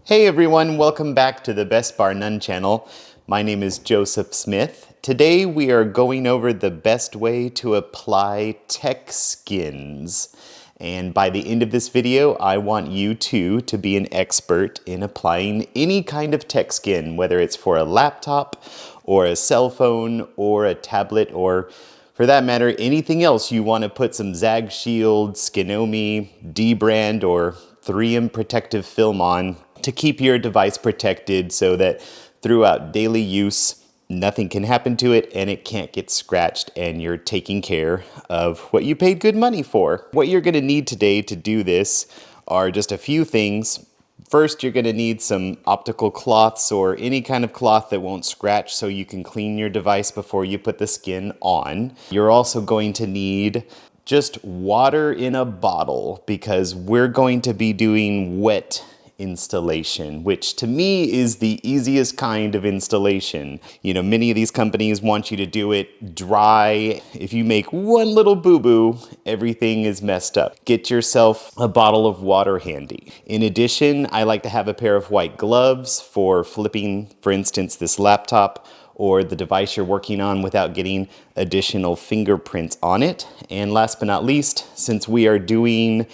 Hey everyone, welcome back to the BAR N0NE channel. My name is Joseph Smith. Today we are going over the best way to apply tech skins. And by the end of this video, I want you too to be an expert in applying any kind of tech skin, whether it's for a laptop or a cell phone or a tablet, or for that matter, anything else you want to put some Zag Shield, Skinomi, DBrand, or 3M protective film on to keep your device protected so that throughout daily use, nothing can happen to it and it can't get scratched, and you're taking care of what you paid good money for. What you're going to need today to do this are just a few things. First, you're going to need some optical cloths or any kind of cloth that won't scratch so you can clean your device before you put the skin on. You're also going to need just water in a bottle because we're going to be doing wet installation, which to me is the easiest kind of installation. You know, many of these companies want you to do it dry. If you make one little boo-boo, everything is messed up. Get yourself a bottle of water handy. In addition, I like to have a pair of white gloves for flipping, for instance, this laptop or the device you're working on without getting additional fingerprints on it. And last but not least, since we are doing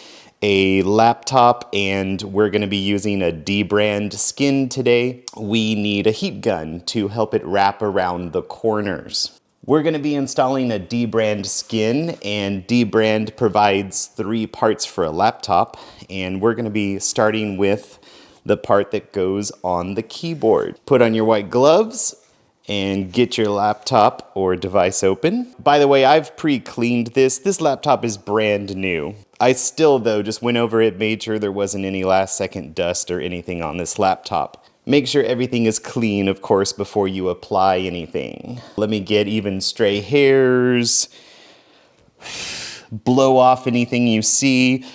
a laptop and we're going to be using a DBrand skin today, we need a heat gun to help it wrap around the corners. We're going to be installing a DBrand skin, and DBrand provides 3 parts for a laptop, and we're going to be starting with the part that goes on the keyboard. Put on your white gloves and get your laptop or device open. By the way, I've pre-cleaned this. This laptop is brand new. I still, though, just went over it, made sure there wasn't any last-second dust or anything on this laptop. Make sure everything is clean, of course, before you apply anything. Let me get even stray hairs. Blow off anything you see.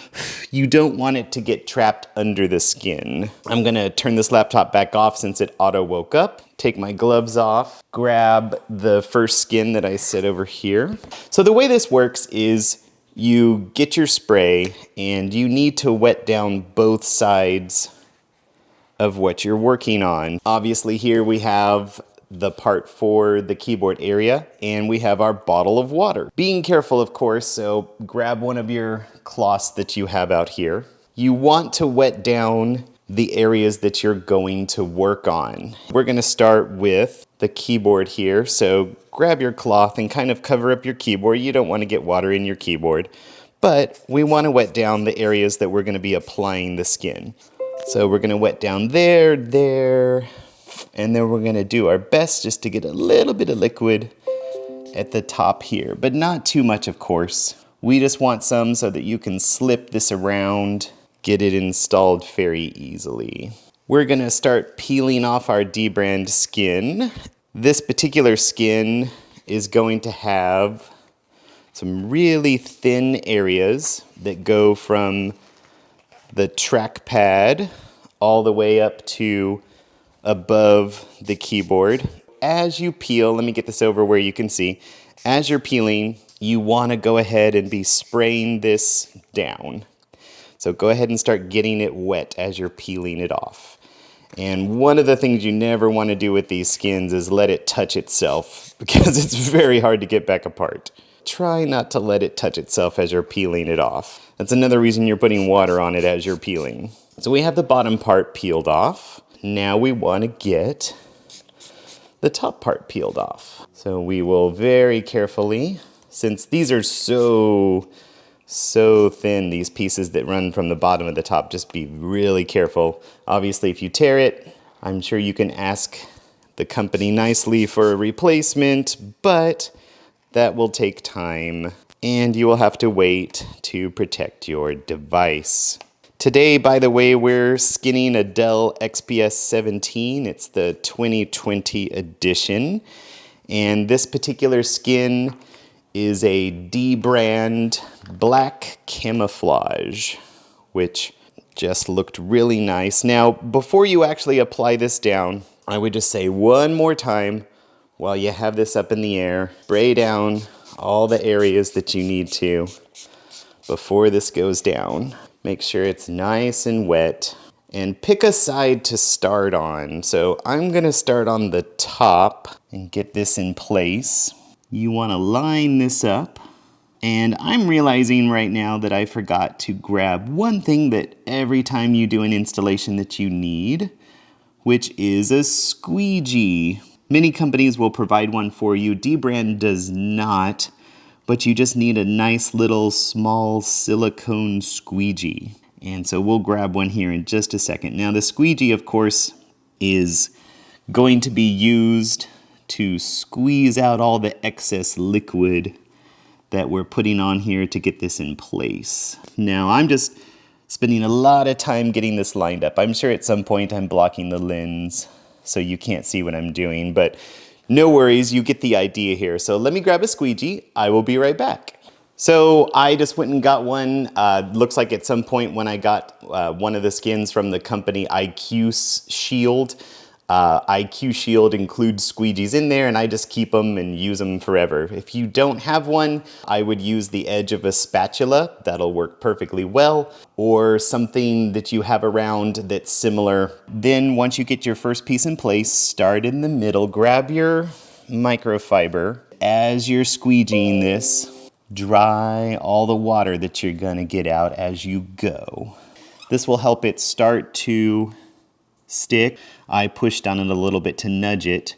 You don't want it to get trapped under the skin. I'm gonna turn this laptop back off since it auto woke up. Take my gloves off, grab the first skin that I set over here. So the way this works is you get your spray and you need to wet down both sides of what you're working on. Obviously here we have the part for the keyboard area, and we have our bottle of water. Being careful, of course, so grab one of your cloths that you have out here. You want to wet down the areas that you're going to work on. We're going to start with the keyboard here, so grab your cloth and kind of cover up your keyboard. You don't want to get water in your keyboard, but we want to wet down the areas that we're going to be applying the skin. So we're going to wet down there, and then we're going to do our best just to get a little bit of liquid at the top here, but not too much, of course. We just want some so that you can slip this around, get it installed very easily. We're going to start peeling off our DBrand skin. This particular skin is going to have some really thin areas that go from the trackpad all the way up to above the keyboard. As you peel, let me get this over where you can see. As you're peeling, you want to go ahead and be spraying this down. So go ahead and start getting it wet as you're peeling it off. And one of the things you never want to do with these skins is let it touch itself, because it's very hard to get back apart. Try not to let it touch itself as you're peeling it off. That's another reason you're putting water on it as you're peeling. So we have the bottom part peeled off. Now we want to get the top part peeled off. So we will very carefully, since these are so thin, these pieces that run from the bottom of the top, just be really careful. Obviously, if you tear it, I'm sure you can ask the company nicely for a replacement, but that will take time, and you will have to wait to protect your device. Today, by the way, we're skinning a Dell XPS 17. It's the 2020 edition. And this particular skin is a DBrand black camouflage, which just looked really nice. Now, before you actually apply this down, I would just say one more time while you have this up in the air, spray down all the areas that you need to before this goes down. Make sure it's nice and wet. and pick a side to start on. So I'm gonna start on the top and get this in place. You wanna line this up. And I'm realizing right now that I forgot to grab one thing that every time you do an installation that you need, which is a squeegee. Many companies will provide one for you. DBrand does not, but you just need a nice little small silicone squeegee. And so we'll grab one here in just a second. Now the squeegee, of course, is going to be used to squeeze out all the excess liquid that we're putting on here to get this in place. Now I'm just spending a lot of time getting this lined up. I'm sure at some point I'm blocking the lens so you can't see what I'm doing, but no worries, you get the idea here. So let me grab a squeegee. I will be right back. So I just went and got one. Looks like at some point when I got one of the skins from the company IQ Shield. IQ Shield includes squeegees in there, and I just keep them and use them forever. If you don't have one, I would use the edge of a spatula. That'll work perfectly well, or something that you have around that's similar. Then once you get your first piece in place, start in the middle, grab your microfiber. As you're squeegeeing this, dry all the water that you're gonna get out as you go. This will help it start to stick. I pushed on it a little bit to nudge it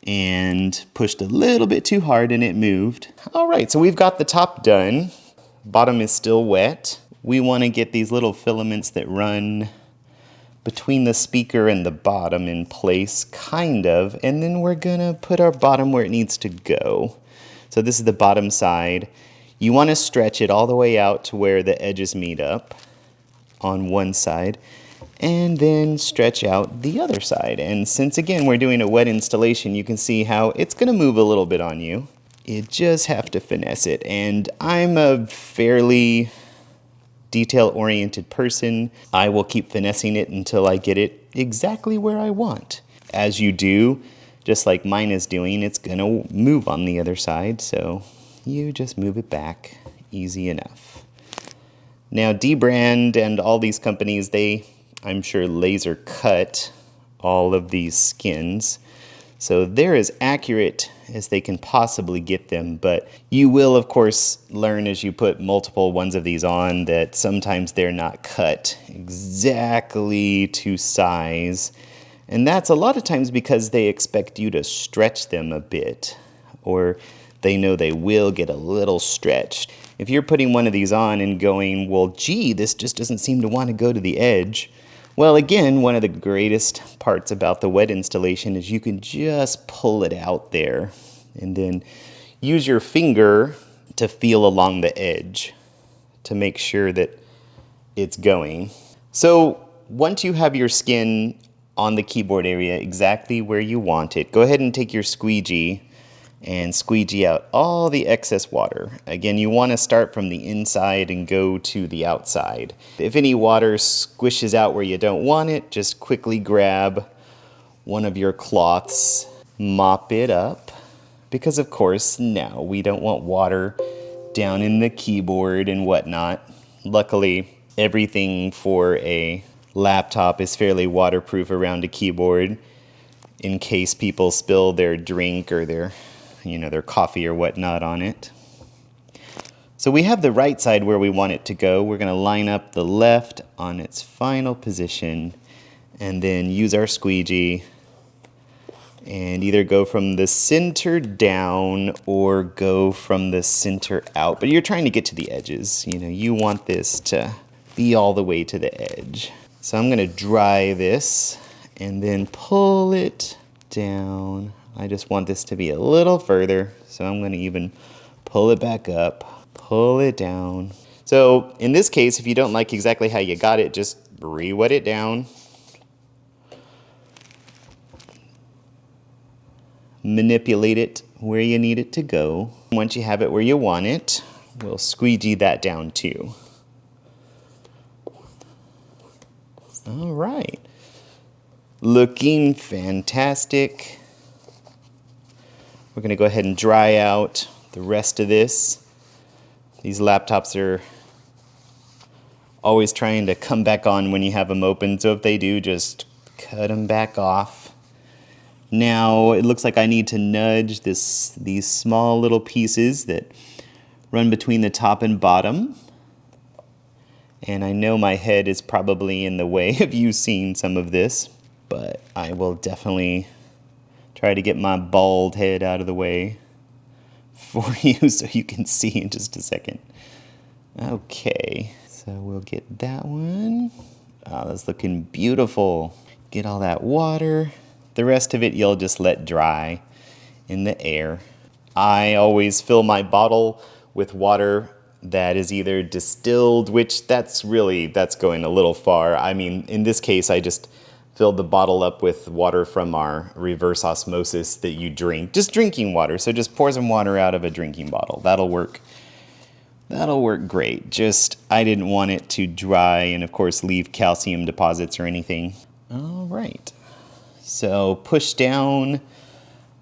and pushed a little bit too hard and it moved. All right, so we've got the top done. Bottom is still wet. We want to get these little filaments that run between the speaker and the bottom in place, kind of, and then we're gonna put our bottom where it needs to go. So this is the bottom side. You want to stretch it all the way out to where the edges meet up on one side, and then stretch out the other side. And since again we're doing a wet installation, you can see how it's gonna move a little bit on you. You just have to finesse it. And I'm a fairly detail-oriented person. I will keep finessing it until I get it exactly where I want. As you do, just like mine is doing, it's gonna move on the other side, so you just move it back, easy enough. Now DBrand and all these companies, I'm sure laser cut all of these skins. So they're as accurate as they can possibly get them, but you will of course learn as you put multiple ones of these on that sometimes they're not cut exactly to size. And that's a lot of times because they expect you to stretch them a bit, or they know they will get a little stretched. If you're putting one of these on and going, well, gee, this just doesn't seem to want to go to the edge. Well, again, one of the greatest parts about the wet installation is you can just pull it out there and then use your finger to feel along the edge to make sure that it's going. So once you have your skin on the keyboard area exactly where you want it, go ahead and take your squeegee and squeegee out all the excess water. Again, you want to start from the inside and go to the outside. If any water squishes out where you don't want it, just quickly grab one of your cloths, mop it up, because of course, no, we don't want water down in the keyboard and whatnot. Luckily, everything for a laptop is fairly waterproof around a keyboard in case people spill their drink or their coffee or whatnot on it. So we have the right side where we want it to go. We're going to line up the left on its final position and then use our squeegee and either go from the center down or go from the center out. But you're trying to get to the edges. You want this to be all the way to the edge. So I'm going to dry this and then pull it down. I just want this to be a little further, so I'm going to even pull it back up, pull it down. So in this case, if you don't like exactly how you got it, just re-wet it down. Manipulate it where you need it to go. Once you have it where you want it, we'll squeegee that down too. All right. Looking fantastic. We're going to go ahead and dry out the rest of this. These laptops are always trying to come back on when you have them open. So if they do, just cut them back off. Now it looks like I need to nudge these small little pieces that run between the top and bottom. And I know my head is probably in the way of you seeing some of this, but I will definitely try to get my bald head out of the way for you so you can see in just a second. Okay, so we'll get that one. Oh, that's looking beautiful. Get all that water. The rest of it you'll just let dry in the air. I always fill my bottle with water that is either distilled, which that's going a little far. I mean, in this case, I just filled the bottle up with water from our reverse osmosis that you drink. Just drinking water, so just pour some water out of a drinking bottle. That'll work. That'll work great. Just, I didn't want it to dry and of course leave calcium deposits or anything. All right. So push down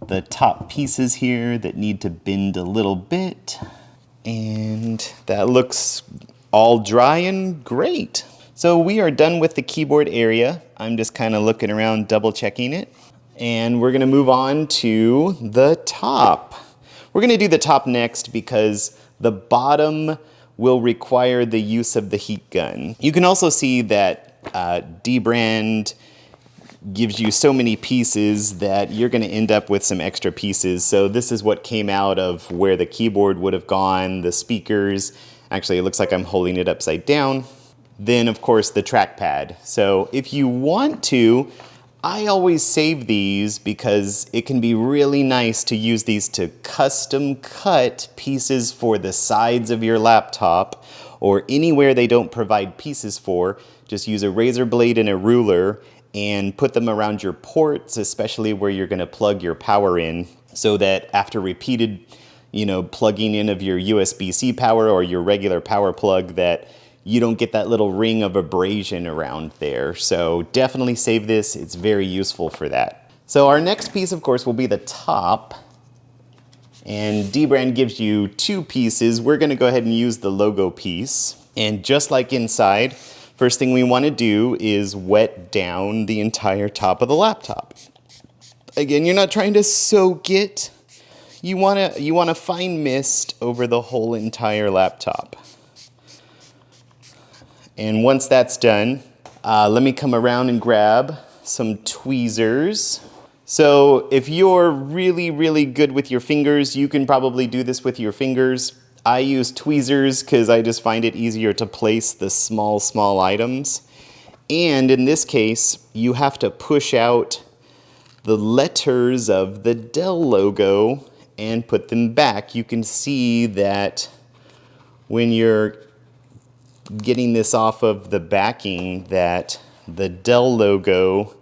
the top pieces here that need to bend a little bit. And that looks all dry and great. So we are done with the keyboard area. I'm just kind of looking around, double checking it. And we're gonna move on to the top. We're gonna do the top next because the bottom will require the use of the heat gun. You can also see that DBrand gives you so many pieces that you're going to end up with some extra pieces. So this is what came out of where the keyboard would have gone, the speakers. Actually, it looks like I'm holding it upside down. Then, of course, the trackpad. So if you want to, I always save these because it can be really nice to use these to custom cut pieces for the sides of your laptop or anywhere they don't provide pieces for. Just use a razor blade and a ruler and put them around your ports, especially where you're going to plug your power in, so that after repeated, plugging in of your USB-C power or your regular power plug, that you don't get that little ring of abrasion around there. So definitely save this. It's very useful for that. So our next piece, of course, will be the top. And DBrand gives you two pieces. We're going to go ahead and use the logo piece. And just like inside, first thing we want to do is wet down the entire top of the laptop. Again, you're not trying to soak it. You want to fine mist over the whole entire laptop. And once that's done, let me come around and grab some tweezers. So if you're really, really good with your fingers, you can probably do this with your fingers. I use tweezers because I just find it easier to place the small items. And in this case, you have to push out the letters of the Dell logo and put them back. You can see that when you're getting this off of the backing, that the Dell logo,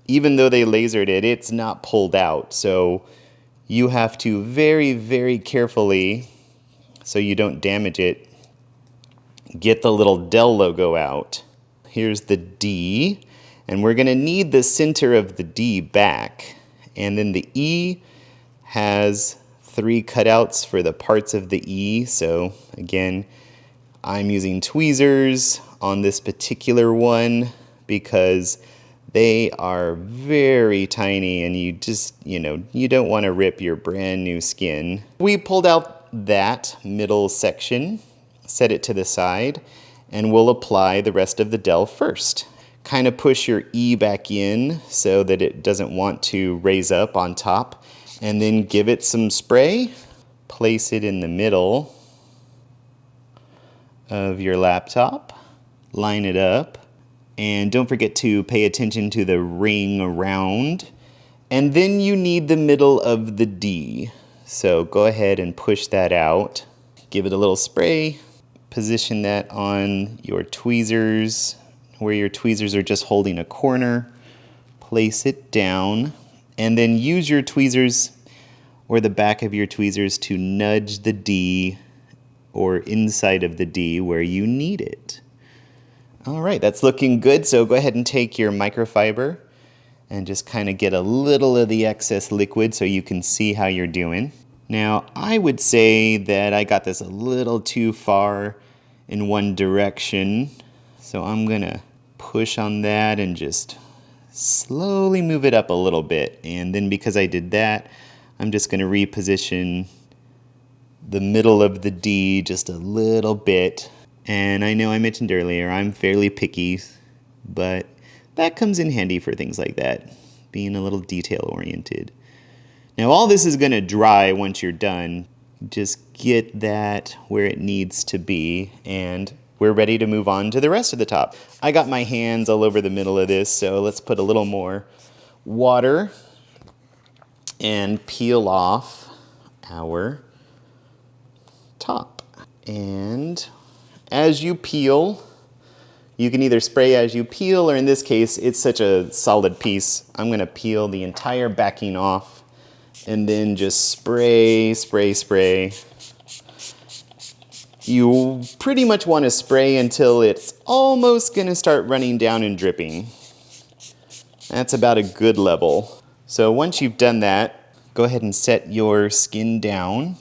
even though they lasered it, it's not pulled out. So you have to very, very carefully, so you don't damage it, get the little Dell logo out. Here's the D, and we're going to need the center of the D back. And then the E has 3 cutouts for the parts of the E. So again, I'm using tweezers on this particular one because they are very tiny and you just, you don't want to rip your brand new skin. We pulled out that middle section, set it to the side, and we'll apply the rest of the Dell first. Kind of push your E back in so that it doesn't want to raise up on top, and then give it some spray. Place it in the middle of your laptop, line it up, and don't forget to pay attention to the ring around. And then you need the middle of the D. So go ahead and push that out. Give it a little spray. Position that on your tweezers, where your tweezers are just holding a corner. Place it down, and then use your tweezers or the back of your tweezers to nudge the D or inside of the D where you need it. All right, that's looking good. So go ahead and take your microfiber and just kind of get a little of the excess liquid so you can see how you're doing. Now, I would say that I got this a little too far in one direction. So I'm gonna push on that and just slowly move it up a little bit. And then because I did that, I'm just gonna reposition the middle of the D just a little bit. And I know I mentioned earlier, I'm fairly picky, but that comes in handy for things like that, being a little detail oriented. Now all this is gonna dry once you're done. Just get that where it needs to be, and we're ready to move on to the rest of the top. I got my hands all over the middle of this, so let's put a little more water and peel off our top. And as you peel, you can either spray as you peel, or in this case, it's such a solid piece, I'm gonna peel the entire backing off and then just spray, spray, spray. You pretty much want to spray until it's almost going to start running down and dripping. That's about a good level. So once you've done that, go ahead and set your skin down.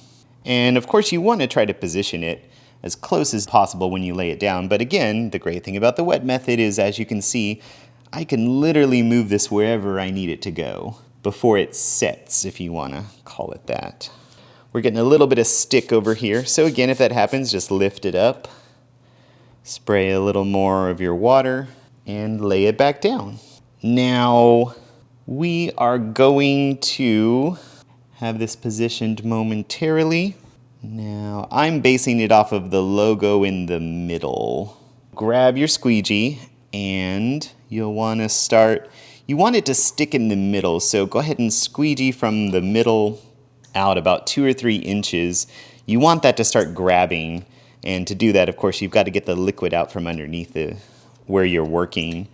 And of course you want to try to position it as close as possible when you lay it down. But again, the great thing about the wet method is, as you can see, I can literally move this wherever I need it to go before it sets, if you want to call it that. We're getting a little bit of stick over here. So again, if that happens, just lift it up, spray a little more of your water, and lay it back down. Now, we are going to have this positioned momentarily. Now, I'm basing it off of the logo in the middle. Grab your squeegee, and you'll want to start, you want it to stick in the middle, so go ahead and squeegee from the middle out about 2 or 3 inches. You want that to start grabbing, and to do that, of course, you've got to get the liquid out from underneath where you're working.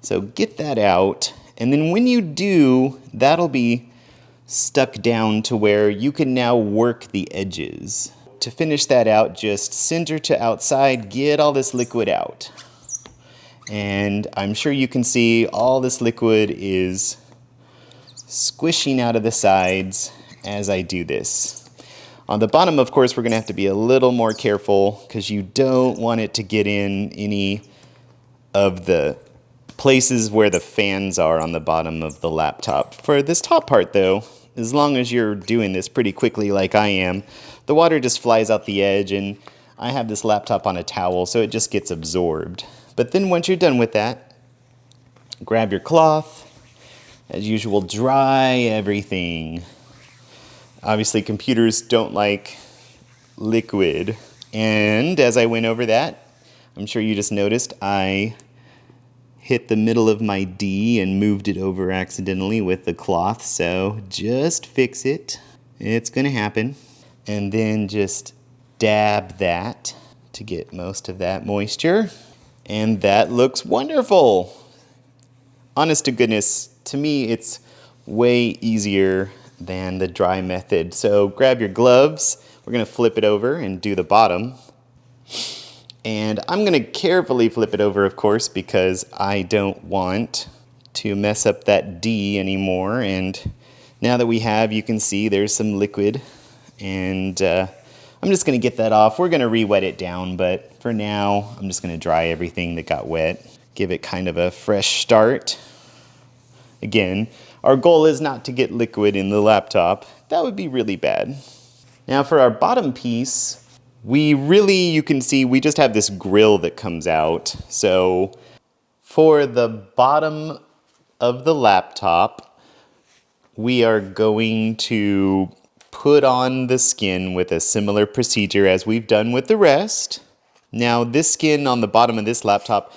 So get that out, and then when you do, that'll be stuck down to where you can now work the edges. To finish that out, just center to outside, get all this liquid out. And I'm sure you can see all this liquid is squishing out of the sides as I do this. On the bottom, of course, we're gonna have to be a little more careful because you don't want it to get in any of the places where the fans are on the bottom of the laptop. For this top part though, as long as you're doing this pretty quickly like I am, the water just flies out the edge, and I have this laptop on a towel so it just gets absorbed. But then once you're done with that, grab your cloth, as usual, dry everything. Obviously computers don't like liquid, and as I went over that, I'm sure you just noticed I hit the middle of my D and moved it over accidentally with the cloth, so just fix it. It's gonna happen. And then just dab that to get most of that moisture. And that looks wonderful. Honest to goodness, to me it's way easier than the dry method. So grab your gloves, we're gonna flip it over and do the bottom. And I'm gonna carefully flip it over, of course, because I don't want to mess up that D anymore. And now that we have, you can see there's some liquid, and I'm just gonna get that off. We're gonna re-wet it down, but for now, I'm just gonna dry everything that got wet, give it kind of a fresh start. Again, our goal is not to get liquid in the laptop. That would be really bad. Now for our bottom piece, you can see we just have this grill that comes out. So for the bottom of the laptop, we are going to put on the skin with a similar procedure as we've done with the rest. Now this skin on the bottom of this laptop,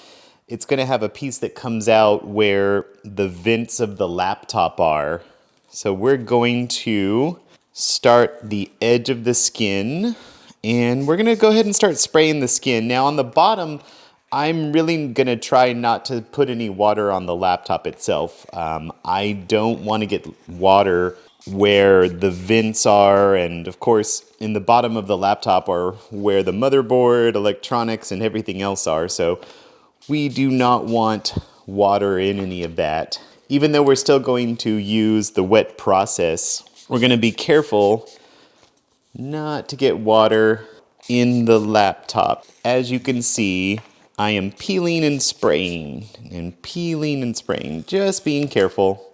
it's gonna have a piece that comes out where the vents of the laptop are. So we're going to start the edge of the skin, and we're gonna go ahead and start spraying the skin. Now on the bottom, I'm really gonna try not to put any water on the laptop itself. I don't wanna get water where the vents are, and of course in the bottom of the laptop are where the motherboard, electronics, and everything else are. So we do not want water in any of that. Even though we're still going to use the wet process, we're gonna be careful not to get water in the laptop. As you can see, I am peeling and spraying and peeling and spraying, just being careful.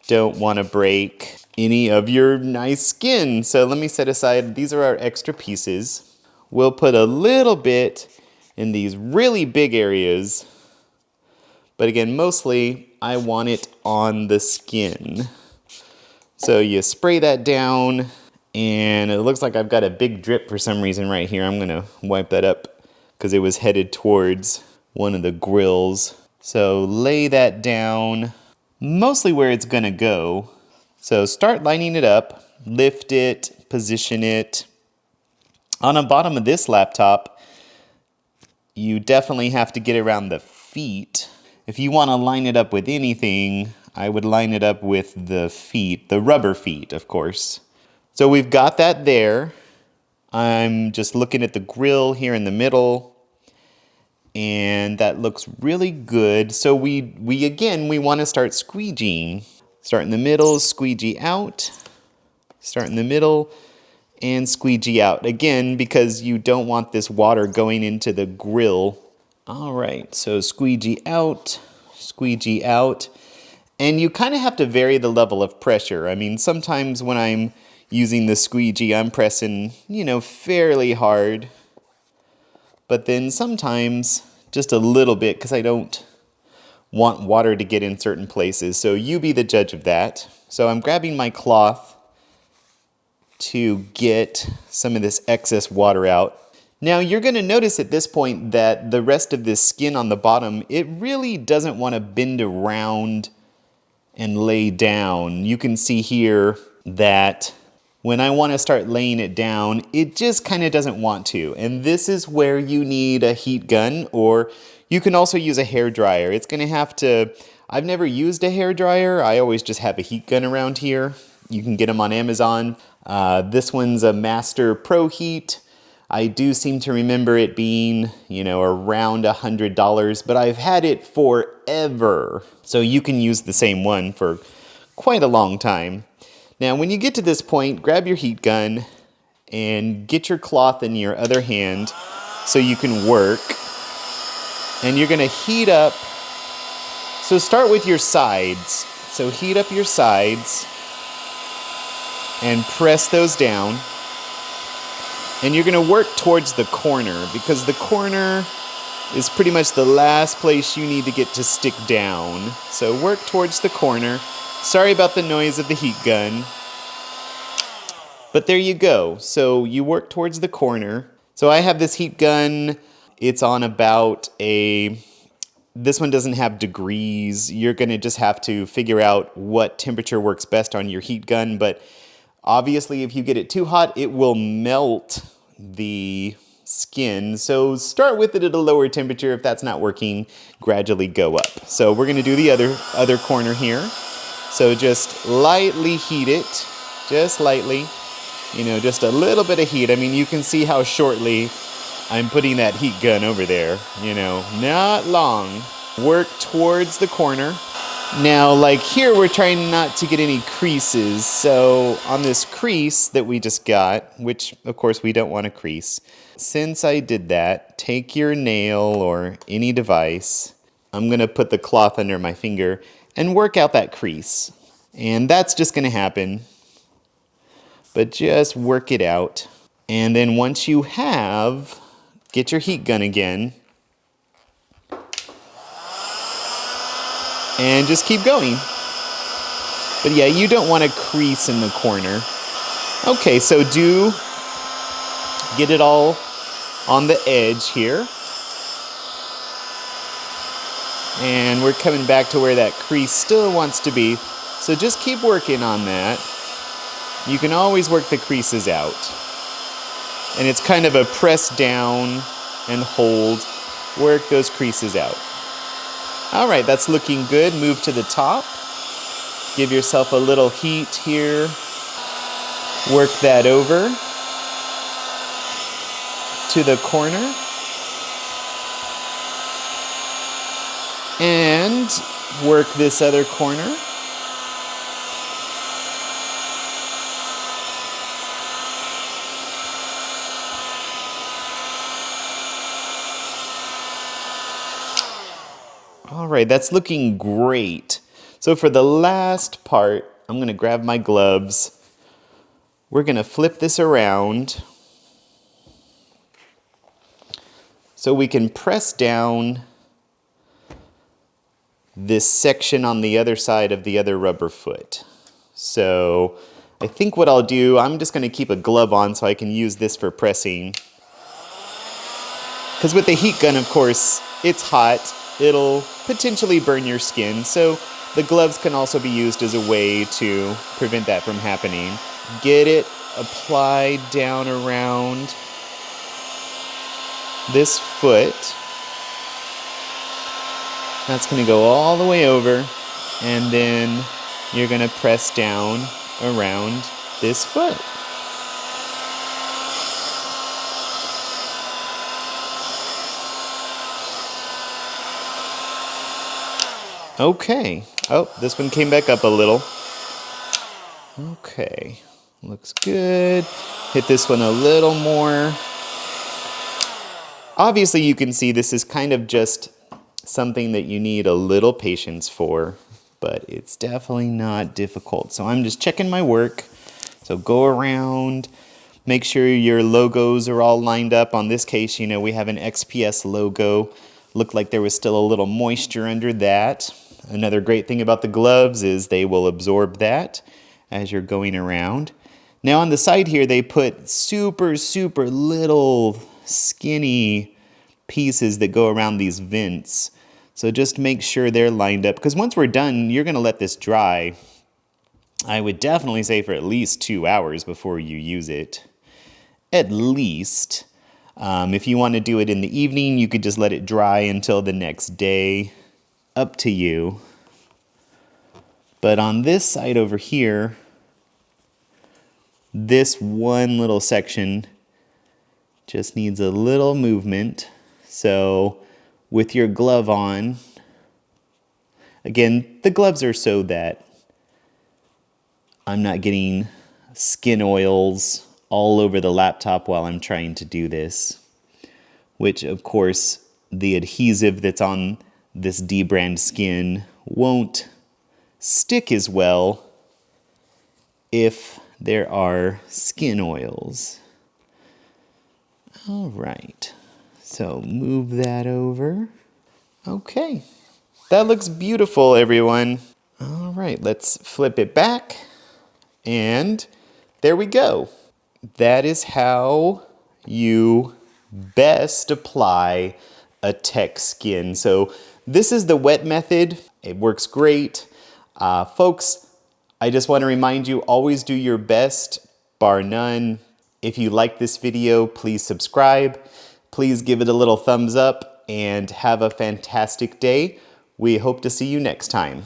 Don't want to break any of your nice skin. So let me set aside, these are our extra pieces. We'll put a little bit in these really big areas, but again, mostly I want it on the skin. So you spray that down, and it looks like I've got a big drip for some reason right here. I'm gonna wipe that up because it was headed towards one of the grills. So lay that down mostly where it's gonna go. So start lining it up, lift it, position it. On the bottom of this laptop, you definitely have to get around the feet. If you wanna line it up with anything, I would line it up with the feet, the rubber feet, of course. So we've got that there. I'm just looking at the grill here in the middle, and that looks really good. So we want to start squeegeeing. Start in the middle, squeegee out. Start in the middle and squeegee out. Again, because you don't want this water going into the grill. All right, so squeegee out. And you kind of have to vary the level of pressure. I mean, sometimes when I'm using the squeegee, I'm pressing, fairly hard. But then sometimes just a little bit, because I don't want water to get in certain places. So you be the judge of that. So I'm grabbing my cloth to get some of this excess water out. Now you're going to notice at this point that the rest of this skin on the bottom, it really doesn't want to bend around and lay down. You can see here that when I want to start laying it down, it just kind of doesn't want to. And this is where you need a heat gun, or you can also use a hair dryer. It's going to have to, I've never used a hair dryer. I always just have a heat gun around here. You can get them on Amazon. This one's a Master Pro Heat. I do seem to remember it being, around $100, but I've had it forever. So you can use the same one for quite a long time. Now, when you get to this point, grab your heat gun and get your cloth in your other hand so you can work. And you're gonna heat up. So start with your sides. So heat up your sides and press those down. And you're gonna work towards the corner, because the corner is pretty much the last place you need to get to stick down. So work towards the corner. Sorry about the noise of the heat gun. But there you go. So you work towards the corner. So I have this heat gun. It's on about this one doesn't have degrees. You're gonna just have to figure out what temperature works best on your heat gun. But obviously, if you get it too hot, it will melt the skin. So start with it at a lower temperature. If that's not working, gradually go up. So we're gonna do the other corner here. So just lightly heat it, just lightly, just a little bit of heat. I mean, you can see how shortly I'm putting that heat gun over there, not long. Work towards the corner. Now, like here, we're trying not to get any creases. So on this crease that we just got, which of course we don't want to crease, since I did that, take your nail or any device. I'm gonna put the cloth under my finger and work out that crease. And that's just gonna happen, but just work it out. And then once you have, get your heat gun again, and just keep going. But yeah, you don't want to crease in the corner. Okay, so do get it all on the edge here. And we're coming back to where that crease still wants to be. So just keep working on that. You can always work the creases out. And it's kind of a press down and hold. Work those creases out. All right, that's looking good. Move to the top. Give yourself a little heat here. Work that over to the corner. And work this other corner. All right, that's looking great. So for the last part, I'm gonna grab my gloves. We're gonna flip this around so we can press down this section on the other side of the other rubber foot. So I think what I'll do, I'm just gonna keep a glove on so I can use this for pressing. Because with the heat gun, of course, it's hot. It'll potentially burn your skin. So the gloves can also be used as a way to prevent that from happening. Get it applied down around this foot. That's going to go all the way over, and then you're going to press down around this foot. Okay. Oh, this one came back up a little. Okay. Looks good. Hit this one a little more. Obviously, you can see this is kind of just something that you need a little patience for, but it's definitely not difficult. So I'm just checking my work. So go around, make sure your logos are all lined up. On this case, you know, we have an XPS logo. Looked like there was still a little moisture under that. Another great thing about the gloves is they will absorb that as you're going around. Now on the side here, they put super little skinny pieces that go around these vents. So just make sure they're lined up, because once we're done, you're gonna let this dry. I would definitely say for at least 2 hours before you use it. At least. If you want to do it in the evening, you could just let it dry until the next day. Up to you. But on this side over here, this one little section just needs a little movement. So with your glove on, again, the gloves are so that I'm not getting skin oils all over the laptop while I'm trying to do this, which of course the adhesive that's on this DBrand skin won't stick as well if there are skin oils. All right, so move that over. Okay, that looks beautiful, everyone. All right, let's flip it back, and there we go. That is how you best apply a tech skin. So this is the wet method. It works great. Folks, I just want to remind you, always do your best, bar none. If you like this video, please subscribe. Please give it a little thumbs up and have a fantastic day. We hope to see you next time.